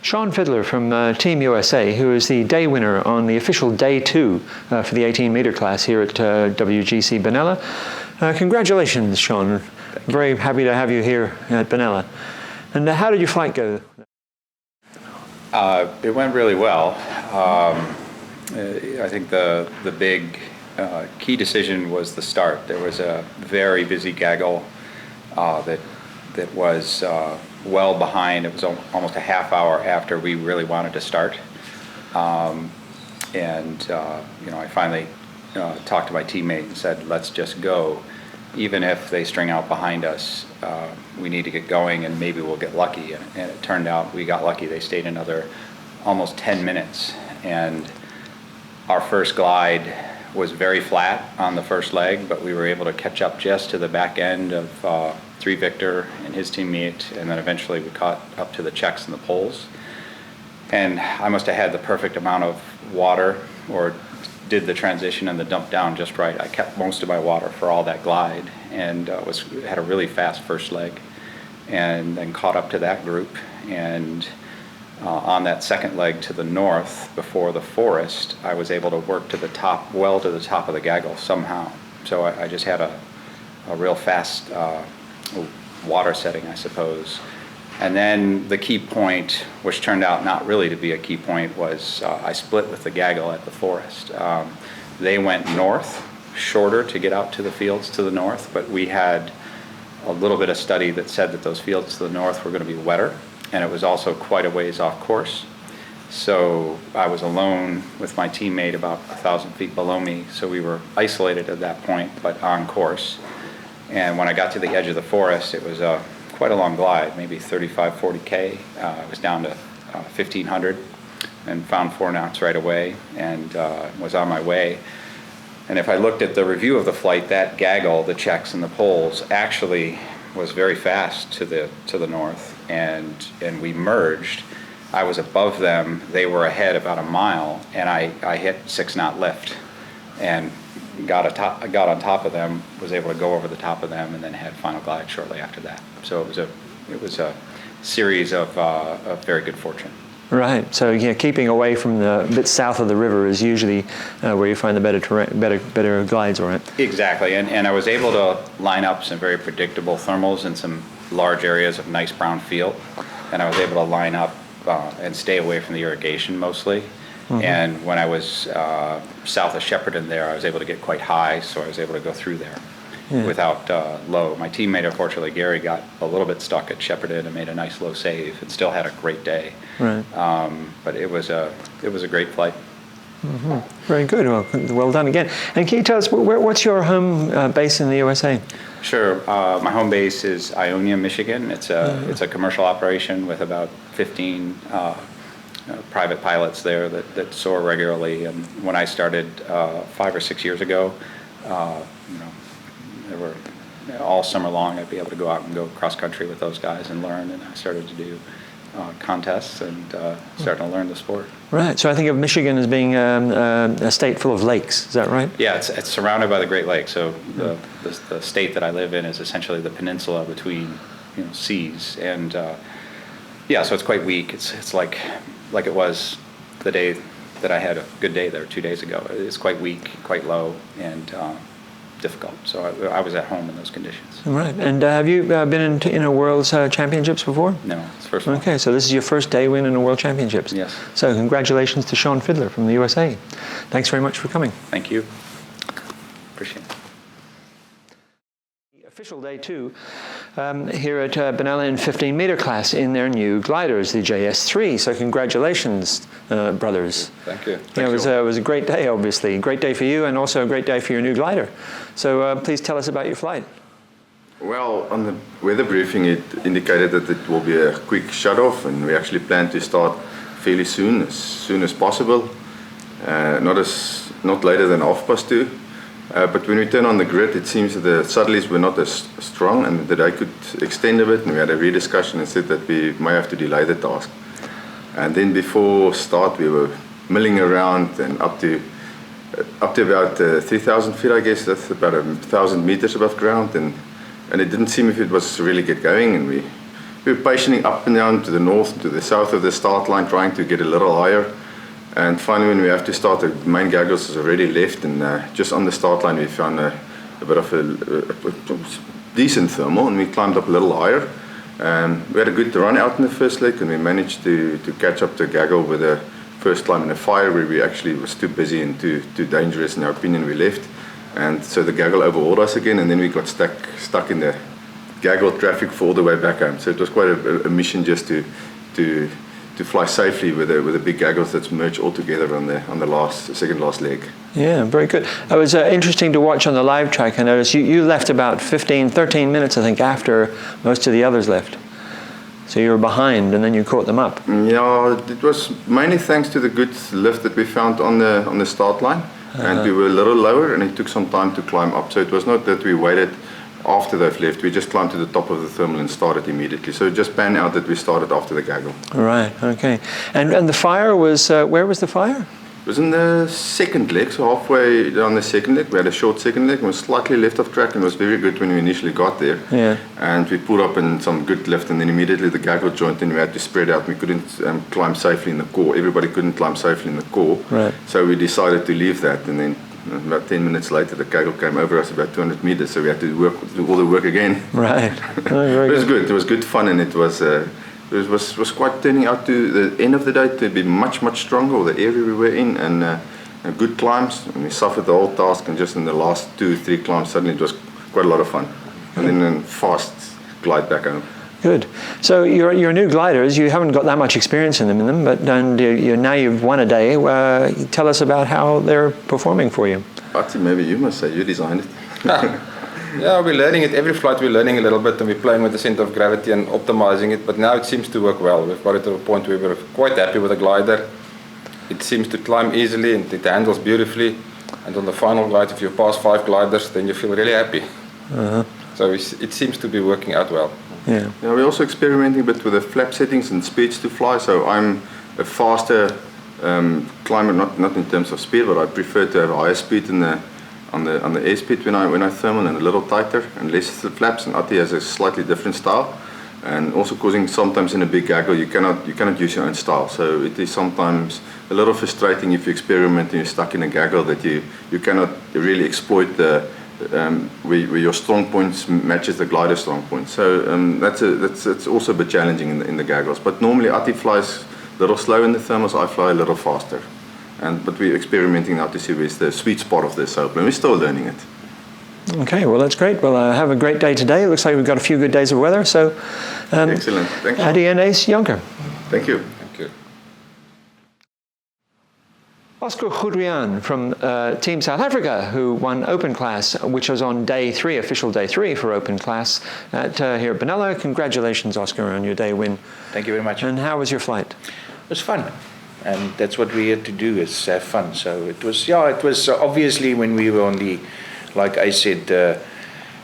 Sean Fiddler from Team USA, who is the day winner on the official day 2 for the 18-meter class here at WGC Benalla. Congratulations, Sean. Very happy to have you here at Benalla. And how did your flight go? It went really well. I think the big key decision was the start. There was a very busy gaggle that was well behind. It was almost a half hour after we really wanted to start. I finally talked to my teammate and said, let's just go. Even if they string out behind us, we need to get going and maybe we'll get lucky. And it turned out we got lucky. They stayed another almost 10 minutes. And our first glide was very flat on the first leg, but we were able to catch up just to the back end of 3 Victor and his teammate, and then eventually we caught up to the Czechs and the Poles. And I must have had the perfect amount of water, or did the transition and the dump down just right. I kept most of my water for all that glide, and had a really fast first leg, and then caught up to that group. And on that second leg to the north, before the forest, I was able to work to the top, well to the top of the gaggle somehow. So I just had a real fast water setting, I suppose. And then the key point, which turned out not really to be a key point, was I split with the gaggle at the forest. They went north, shorter to get out to the fields to the north, but we had a little bit of study that said that those fields to the north were going to be wetter, and it was also quite a ways off course. So I was alone with my teammate about 1,000 feet below me, so we were isolated at that point, but on course. And when I got to the edge of the forest, it was quite a long glide, maybe 35, 40K. I was down to 1,500 and found 4 knots right away, and was on my way. And if I looked at the review of the flight, that gaggle, the Czechs and the Poles, actually was very fast to the north, and we merged. I was above them, they were ahead about a mile, and I hit 6-knot lift and got on top of them, was able to go over the top of them, and then had final glide shortly after that. So it was a series of very good fortune. Right. So keeping away from the bit south of the river is usually where you find the better glides, right? Exactly. And I was able to line up some very predictable thermals in some large areas of nice brown field, and I was able to line up and stay away from the irrigation mostly. Mm-hmm. And when I was south of Shepparton there, I was able to get quite high, so I was able to go through there without low. My teammate, unfortunately, Gary, got a little bit stuck at Shepparton and made a nice low save and still had a great day. Right. But it was a great flight. Mm-hmm. Very good. Well done again. And can you tell us, what's your home base in the USA? Sure. My home base is Ionia, Michigan. It's a commercial operation with about 15 private pilots there that soar regularly. And when I started 5 or 6 years ago, there were all summer long I'd be able to go out and go cross country with those guys and learn. And I started to do contests and starting to learn the sport. Right. So I think of Michigan as being a state full of lakes. Is that right? Yeah, it's surrounded by the Great Lakes. So the state that I live in is essentially the peninsula between seas, and so it's quite weak. It's like it was the day that I had a good day there 2 days ago. It's quite weak, quite low, and difficult. So I was at home in those conditions. Right. And have you been in a World's Championships before? No, it's the first one. Okay, so this is your first day win in a World Championships. Yes. So congratulations to Sean Fiddler from the USA. Thanks very much for coming. Thank you. Appreciate it. Official day 2 here at Benalla in 15-meter class in their new gliders, the JS3. So congratulations, brothers. Thank you. It was a great day, obviously. Great day for you, and also a great day for your new glider. So please tell us about your flight. Well, on the weather briefing, it indicated that it will be a quick shut-off, and we actually plan to start fairly soon as possible. Not later than 2:30. But when we turn on the grid, it seems that the subtleties were not as strong and that I could extend a bit, and we had a rediscussion and said that we might have to delay the task. And then before start, we were milling around and up to about 3,000 feet, I guess. That's about 1,000 meters above ground, and it didn't seem if it was really get going, and we we were patienting up and down to the north, to the south of the start line, trying to get a little higher. And finally, when we have to start, the main gaggles is already left, and just on the start line, we found a bit of a decent thermal, and we climbed up a little higher. We had a good run out in the first leg, and we managed to catch up the gaggle with the first climb in a fire, where we actually was too busy and too dangerous, in our opinion. We left, and so the gaggle overhauled us again, and then we got stuck in the gaggle traffic for all the way back home. So it was quite a mission just to fly safely with the big gaggles that's merged all together on the second last leg. Yeah, very good. It was interesting to watch on the live track. I noticed you left about 13 minutes, I think, after most of the others left. So you were behind, and then you caught them up. Yeah, it was mainly thanks to the good lift that we found on the start line. And we were a little lower, and it took some time to climb up. So it was not that we waited after they've left. We just climbed to the top of the thermal and started immediately. So it just panned out that we started after the gaggle. Right, okay. And the fire was, where was the fire? It was in the second leg, so halfway down the second leg. We had a short second leg, and was slightly left of track, and was very good when we initially got there. Yeah. And we pulled up in some good lift, and then immediately the gaggle joint, and we had to spread out. We couldn't climb safely in the core. Everybody couldn't climb safely in the core. Right. So we decided to leave that, and then about 10 minutes later, the gaggle came over us about 200 meters, so we had to do all the work again. Right. It was good. It was good fun, and it was quite turning out to the end of the day to be much stronger, or the area we were in, and good climbs. And we suffered the whole task, and just in the last 2-3 climbs, suddenly it was quite a lot of fun. And then a fast glide back home. Good. So your new gliders, you haven't got that much experience in them, but now you've won a day. Tell us about how they're performing for you. Ati, maybe you must say you designed it. Yeah, we're learning it. Every flight we're learning a little bit, and we're playing with the center of gravity and optimizing it. But now it seems to work well. We've got it to a point where we're quite happy with the glider. It seems to climb easily, and it handles beautifully. And on the final glide, if you pass 5 gliders, then you feel really happy. So it seems to be working out well. Yeah. Yeah, we're also experimenting a bit with the flap settings and speeds to fly. So I'm a faster climber, not in terms of speed, but I prefer to have a higher speed on the airspeed when I thermal, and a little tighter and less flaps. And Ati has a slightly different style, and also causing sometimes in a big gaggle you cannot use your own style. So it is sometimes a little frustrating if you experiment and you're stuck in a gaggle that you cannot really exploit where your strong points matches the glider strong points. So that's also a bit challenging in the gaggles. But normally Ati flies a little slow in the thermals, I fly a little faster. But we're experimenting now to see where's the sweet spot of this open. We're still learning it. Okay, well that's great. Well, have a great day today. It looks like we've got a few good days of weather. So, Excellent. Thank you. Adi and Ace Jonker. Thank you. Thank you. Oscar Goodriaan from Team South Africa, who won Open Class, which was on day 3, official day 3 for Open Class here at Benalla. Congratulations, Oscar, on your day win. Thank you very much. And how was your flight? It was fun, and that's what we had to do, is have fun. So it was obviously when we were on the, like I said,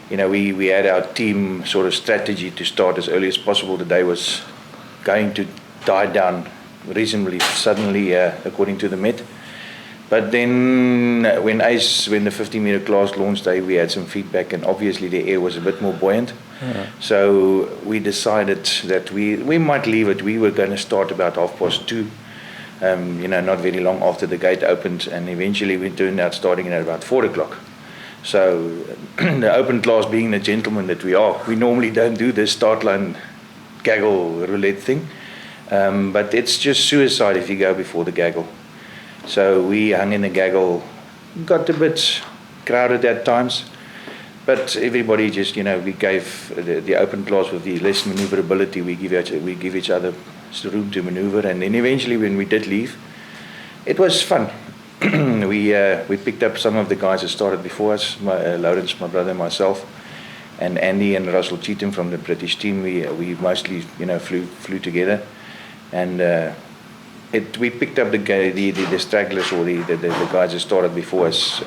we had our team sort of strategy to start as early as possible. The day was going to die down reasonably suddenly, according to the Met. But then when the 50-meter class launched day, we had some feedback, and obviously the air was a bit more buoyant. Yeah. So we decided that we might leave it. We were going to start about 2:30, not very long after the gate opened, and eventually we turned out starting at about 4 o'clock. So the open class, being the gentleman that we are, we normally don't do this start line gaggle roulette thing, but it's just suicide if you go before the gaggle. So we hung in the gaggle, got a bit crowded at times, but everybody just, we gave the open class with the less maneuverability, we give each other room to maneuver, and then eventually when we did leave, it was fun. We picked up some of the guys that started before us, Lawrence, my brother, myself, and Andy and Russell Cheetham from the British team. We mostly, flew together, and we picked up the stragglers, or the guys that started before us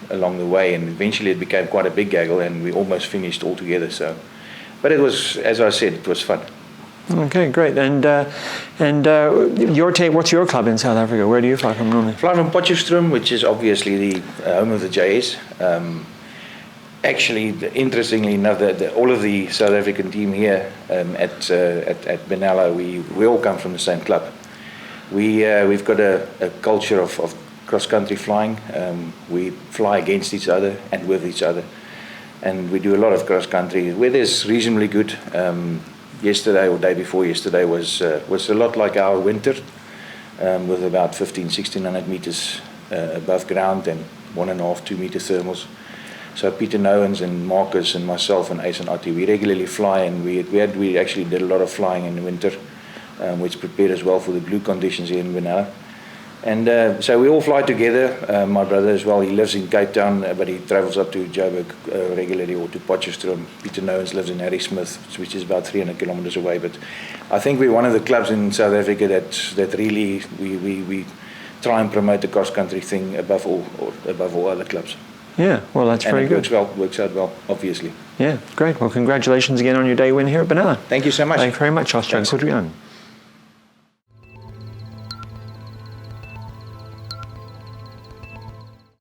along the way, and eventually it became quite a big gaggle, and we almost finished all together. So, but it was, as I said, it was fun. Okay, great. And your team, what's your club in South Africa? Where do you fly from normally? Fly from Potchefstroom, which is obviously the home of the JS. actually, interestingly enough, all of the South African team here at Benalla, we all come from the same club. We've got a culture of cross-country flying. We fly against each other and with each other. And we do a lot of cross-country. Weather's reasonably good. Yesterday or day before yesterday was a lot like our winter, with about 1600 meters above ground and 1.5, 2 meter thermals. So Peter Nouwens and Marcus and myself and Ace and Ati, we regularly fly, and we actually did a lot of flying in the winter, which prepared us well for the blue conditions here in Benalla. And so we all fly together. My brother as well, he lives in Cape Town, but he travels up to Joburg regularly, or to Potchefstroom. Peter Nouwens lives in Harrismith, which is about 300 kilometers away. But I think we're one of the clubs in South Africa that really we try and promote the cross-country thing above all other clubs. Yeah, well, that's and very good. Works out well, obviously. Yeah, great. Well, congratulations again on your day win here at Benalla. Thank you so much. Thanks very much, Austrian. Thanks.